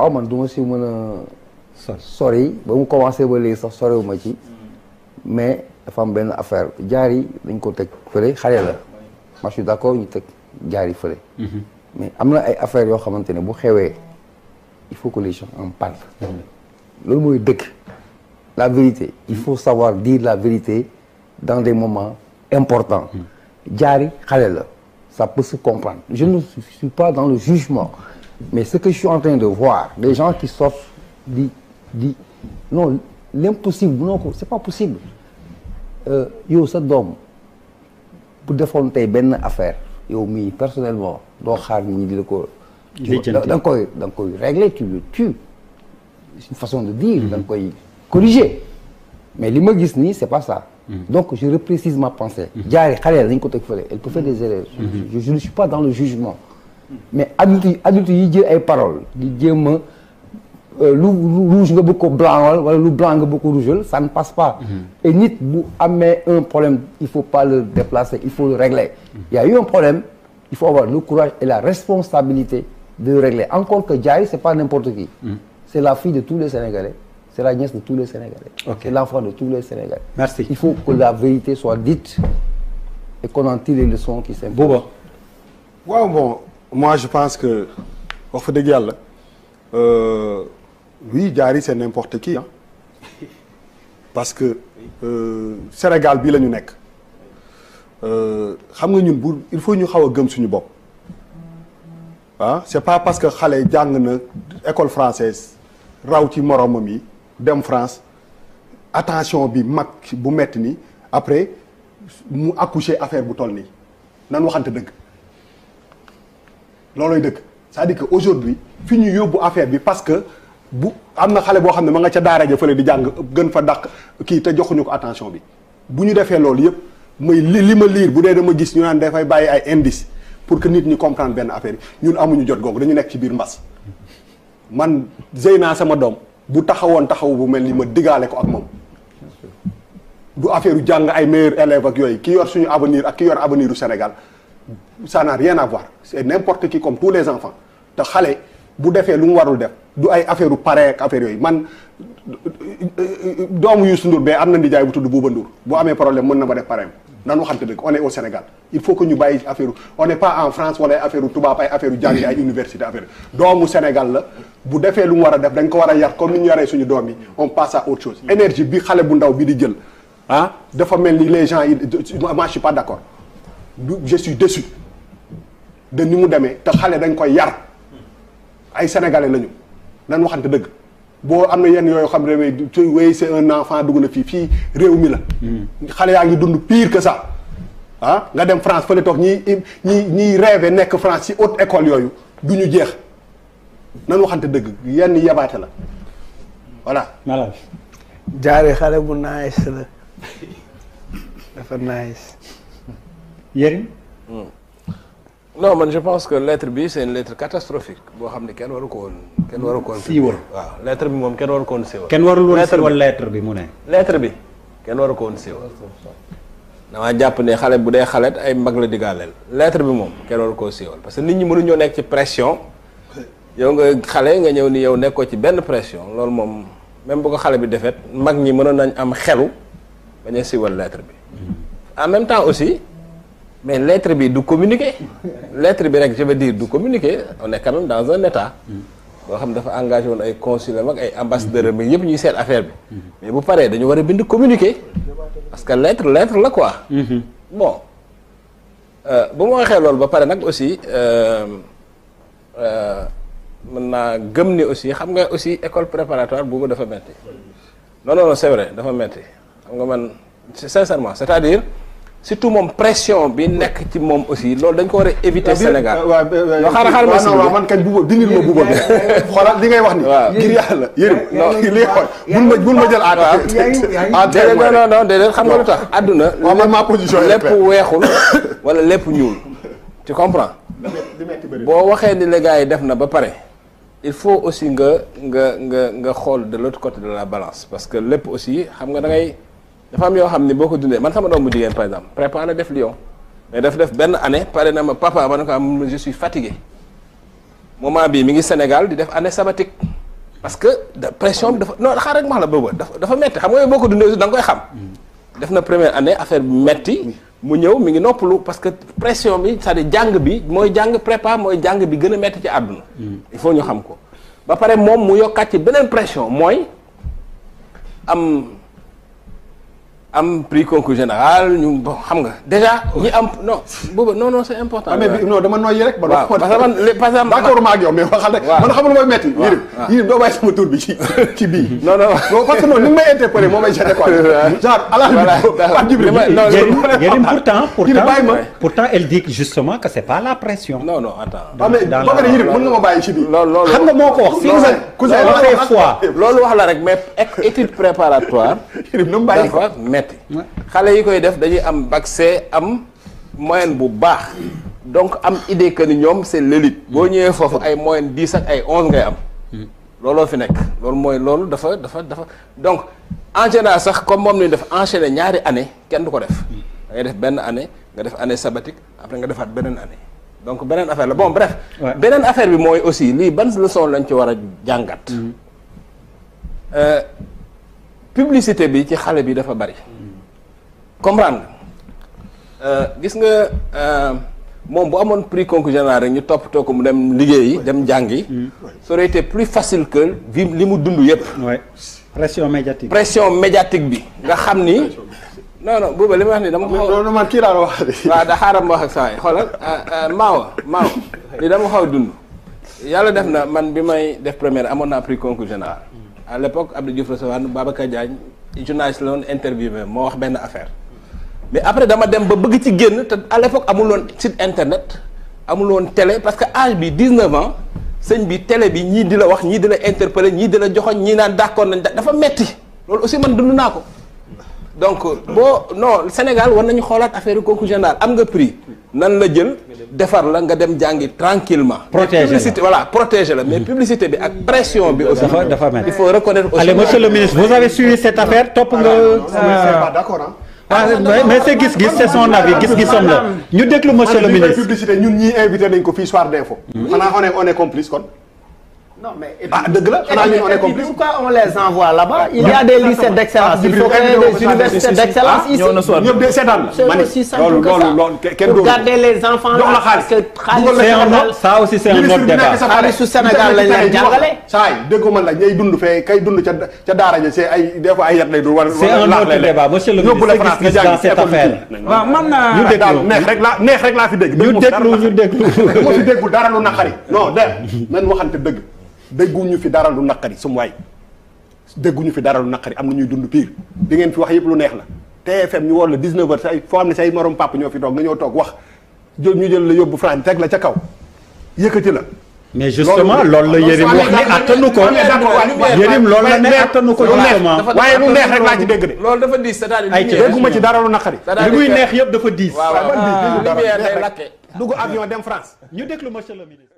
waaw man du ma si mën a sori ba mu commencé ba léegi sax soriwu ma ci mais dafa am benn affaire jaar yi dañ ko teg fële xale la ma je suis d'accord ñu teg jaar yi fële mais am na ay affaires yoo xamante ne bu xewee il faut que les gens en parlent loolu mooy dëgg la vérité il faut savoir dire la vérité dans des moments importants jaar yi xale la ça peut se comprendre je ne suis pas dans le jugement mais ce que je suis en train de voir des gens qui sortent di non l'impossible non ko c'est pas possible yow sa doom bu defoon tey benn affaire yow mii personnellement doo xaar nit ñi di la ko da nga koy régler tu le tues c'est une façon de dire da nga koy corriger mais li ma gis nii c'est pas ça donc je reprécise ma pensée jaari xale nañ ko teg fële elle peut faire des erreurs je ne suis pas dans le jugement mais adulte yi jël ay paroles di jéem a lu rouge nga bëgg ko blanc wala lu blanc nga bëgg ko rougeal ça ne passe pas et nit bu amee un problème il faut pas le déplacer il faut le régler il y a eu un problème il faut avoir le courage et la responsabilité de le régler encore que Diaye c'est pas n'importe qui c'est la fille de tous les Sénégalais c'est la nièce de tous les Sénégalais c'est l'enfant de tous les Sénégalais merci il faut que la vérité soit dite et qu'on en tire les leçons qui s'imposent. Bouba waaw bon moi je pense que wax fa dëgg yàlla oui Diary c'est n'importe qui hein parce que Sénégal bii la ñu nekk xam nga ñun bu il faut ñu xaw a gëm suñu bopp ah c'est pas parce que xale jàng na école française raw ci moromam yi dem France attention bi mag bu metti ni après mu accoucher affaire bu toll nii nan waxante dëgg loolooy dëgg c'est-à-dire que aujourd'hui fi ñu yóbbu affaire bi parce que bu am na xale boo xam ne ma nga ca daara ja fële di jàng gën fa dàq kii te joxuñu ko attention bi bu ñu defee loolu yëpp mooy li ma liir bu dee dama gis ñu naan dafay bàyyi ay indices pour que nit ñi comprendre benn affaire yi ñun amuñu jot googu dañu nekk ci biir mbas man Zeyna sama doom bu taxawoon taxaw bu mel ni ma digaale ko ak moom du affaire u jàng ay meilleurs élèves ak yooyu ki yor suñu avenir ak ki yor avenir u Sénégal ça n'a rien à voir c'est n'importe qui comme tous les enfants te xale bu defee lu mu warul def du ay affaire u pare ak affaire yooyu man doomu Youssou Ndour bee am na nijaay bu tudd Bouba Ndour bu amee problème mën na ma def pareem nan waxante dëgg on est au Sénégal il faut que ñu bàyyi affaire on n'est pas en France wala ay affaire u tubaab ay affaire u jàng ay université affaire doomu Sénégal la bu defee lu mu war a def dañ ko war a yar comme ni ñu yaree suñu doom yi on passe à autre chose énergie bi xale bu ndaw bi di jël ah dafa mel ni les gens yi moi je suis pas d'accord je suis déçu de ni mu demee te xale dañ koy yar ay sénégalais lañu nan waxante dëgg boo am na yenn yooyu xam ne wéy c'est un enfant dugg na fii réew mi la xale yaa ngi dund pire que ça ah nga dem France fële toog ñiy rêvé nekk France ci haute école yooyu du ñu jeex nan waxante dëgg yenn yabaate la voilà malal Diary xale bu nice la dafa nice Yérim non man je pense que lettre bi c'est une lettre catastrophique boo xam ne kenn waru ko woon siiwal waaw lettre bi moom kenn waru ko woon siiwal kenn warul woon siiwal lettre bi mu ne lettre bi kenn waru ko woon siiwal damaa jàpp ne xale bu dee xalet ay mag la digaaleel lettre bi moom kenn waru koo siiwal parce que nit ñi mënuñoo nekk ci pression yow nga xale nga ñëw ni yow nekkoo ci benn pression loolu moom même bu ko xale bi defet mag ñi mënoon nañ am xelu bañ a siiwal lettre bi en même temps aussi mais lettre bi du communiquer lettre bi rek je veux dire du communiquer on est quand même dans un état boo xam dafa engagé woon ay consulat ak ay ambassadeurs bi yëpp ñuy seet affaire bi mais bu paree dañu war a bind communiquer parce que lettre la quoi bon bu ma waxee loolu ba pare nag aussi mën naa gëm ni aussi xam nga aussi école préparatoire boobu dafa metti non c'est vrai dafa metti xam nga man sincèrement c'est-à-dire surtout moom pression bi nekk ci moom aussi loolu dañ ko war a éviter Sénégal. waaw xaaral ma si man kañ buuba dindil ma buuba bi xoolal li ngay wax ni ngir yàlla yéen li ngay wax bul ma jël non déedéet xam nga lu tax àdduna ma position lépp weexul wala lépp ñuul tu comprends boo waxee ni les gars yi def na ba pare il faut aussi nga xool de l'autre côté de la balance parce que lépp aussi xam nga da ngay dafa am yoo xam ni boo ko dundee man sama doom bu jigéen par exemple prépa na def Lyon mais daf def benn année pare na ma papa ma ne ko am je suis fatigué moment bii mi ngi Sénégal di def année sabbatique parce que pression bi dafa non xaar rek ma wax la boobu dafa metti xam nga boo ko dundee aussi da nga koy xam. def na première année affaire bi metti mu ñëw mi ngi noppalu parce que pression bi c'est-à-dire jàng bi mooy jàng prépa mooy jàng bi gën a metti ci àdduna. il faut ñu xam ko. ba pare moom mu yokkaat ci beneen pression mooy am prix concours général ñu bon xam nga déjà ñi am non boobu non c'est important. mais non dama noyyi rek. waaw parce que man par exemple d'accord ma ak yow mais waxal rek. man xamul mooy metti. Yérim doo bàyyi sama tur bi ci bii. non parce que non ni nga may interpellé moo may gêné quoi. genre à la Yérim pourtant elle dit justement que c'est pas la pression. non attends. mais boo ko Yérim mën nga ma bàyyi ci bii. loolu xam nga moo ko wax. loolu wax la rek mais étude préparatoire. Yérim na mu bàyyi ko xale yi koy def dañuy am bac C am moyenne bu baax donc am idée que ni ñoom c'est l'élite boo ñëwee foofu ay moyenne 10 ak ay 11 ngay am looloo fi nekk loolu dafa donc en général sax comme moom ni def enchaîner ñaari année kenn du ko def da ngay def benn année nga def année sabbatique après nga defaat beneen année donc beneen affaire la bon bref beneen affaire bi mooy aussi lii ban leçon lañ ci war a jàngat publicité bi ci xale bi dafa bari comprendre gis nga moom bu amoon prix concours général rek ñu toppatoo ko mu dem liggéeyi dem jàngi ça aurait été plus facile que li mu dund yépp pression médiatique bi nga xam ni non booba li ma wax ni dama ko non man kii laa la wax waaw da xaaral ma wax ak saa yi xoolal maawa li dama xaw dund yàlla def na man bi may def première amoon naa prix concours général à l'époque Abdou Diouf recevoir Babacar Diagne journaliste la woon interviewé moo wax benn affaire mais après dama dem ba bëgg ci génn te à l'époque amul woon site internet amul woon télé parce que âge bi 19 ans sëñ bi télé bi ñii di la wax ñii di la interpeller ñii di la joxoñ ñii naan d'accord nañ dafa metti loolu aussi man dund naa ko donc Sénégal war nañu xoolaat affaire concours général am nga prix nan la jël defar la nga dem jàngi tranquillement protéger la mais publicité bi ak pression bi aussi dafa mettre il faut reconnaître aussi. Allez monsieur le ministre vous avez suivi cette affaire topp nga d'accord mais c'est gis-gis c'est son avis gis-gisam la ñu déglu monsieur le ministre publicité ñun ñii invité nañ ko fii soir d'info xanaa on est complice kon non mais dëgg la xanaa ñun on est complice. Pourquoi on les envoie là-bas? Il y a des lycées d'excellence. Il faut créer des universités d'excellence ici. ñëpp de seetaan C'est aussi simple que ça. Pour garder les enfants là. Parce que ça aussi c'est un autre débat. xaalisu Sénégal lañ leen jàngale. saa yi déggu man la ñay dund fee kay dund ca daara ja c'est ay des fois ay yat lay dund. C'est un autre débat monsieur le ministre gis dans cette affaire. waaw man ñu déglu neex rek laa fi dégg. ñu déglu moo fi déggul dara lu naqari non man waxante dëgg dégguñu fi dara lu naqari sum waay dégguñu fi dara lu naqari am na ñuy dund pire di ngeen fi wax yëpp lu neex la TFM ñu woor la 19h say foo xam ne say morom papa ñoo fi toog nga ñëw toog wax ñu jël la yóbbu France teg la ca kaw yëkkati la. mais justement loolu la Yérim wax ni attanu ko Yérim loolu la ne attanu ko justement waaye lu neex rek laa ci dégg de. loolu dafa diis c'est-à-dire dégguma ci dara lu naqari. li muy neex yëpp dafa diis. waaw lumière day lakke dugg avion dem France. ñu déglu monsieur le ministre.